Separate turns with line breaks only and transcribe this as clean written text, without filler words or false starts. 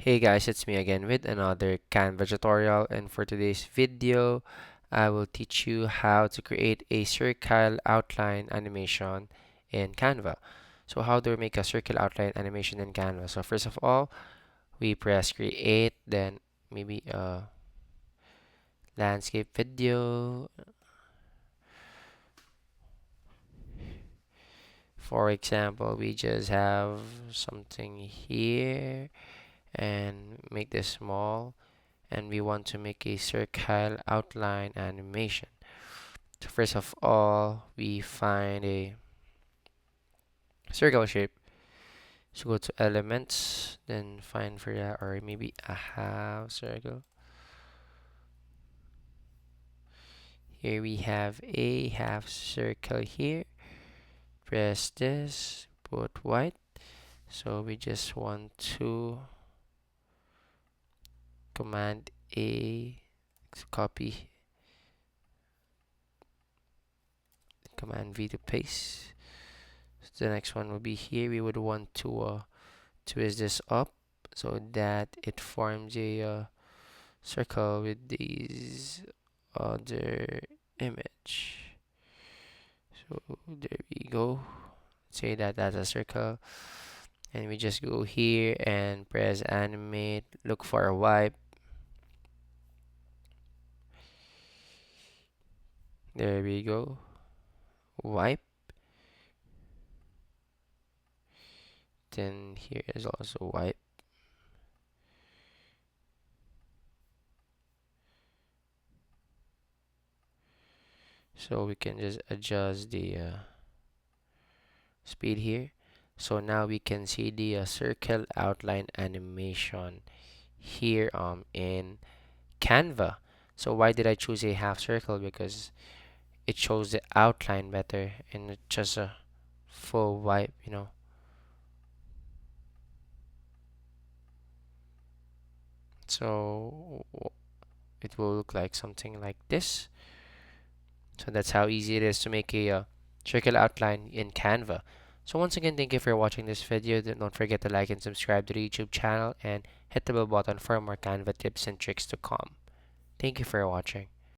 Hey guys, it's me again with another Canva tutorial, and for today's video I will teach you how to create a circle outline animation in Canva. So how do we make a circle outline animation in Canva? So first of all, we press create, then maybe a landscape video. For example, we just have something here and make this small, and we want to make a circle outline animation. So first of all, we find a circle shape. So go to elements, then find for that, or maybe a half circle. Here we have a half circle here. Press this, put white. So we just want to command A, copy, command V to paste. So the next one will be here. We would want to twist this up so that it forms a circle with these other image. So there we go. Say that that's a circle, and we just go here and press animate, look for a wipe. There we go, wipe. Then here is also wipe. So we can just adjust the speed here. So now we can see the circle outline animation here in Canva. So why did I choose a half circle? Because it shows the outline better and not just a full wipe. So it will look like something like this. So that's how easy it is to make a circle outline in Canva. So once again, thank you for watching this video. Don't forget to like and subscribe to the YouTube channel and hit the bell button for more Canva tips and tricks to come. Thank you for watching.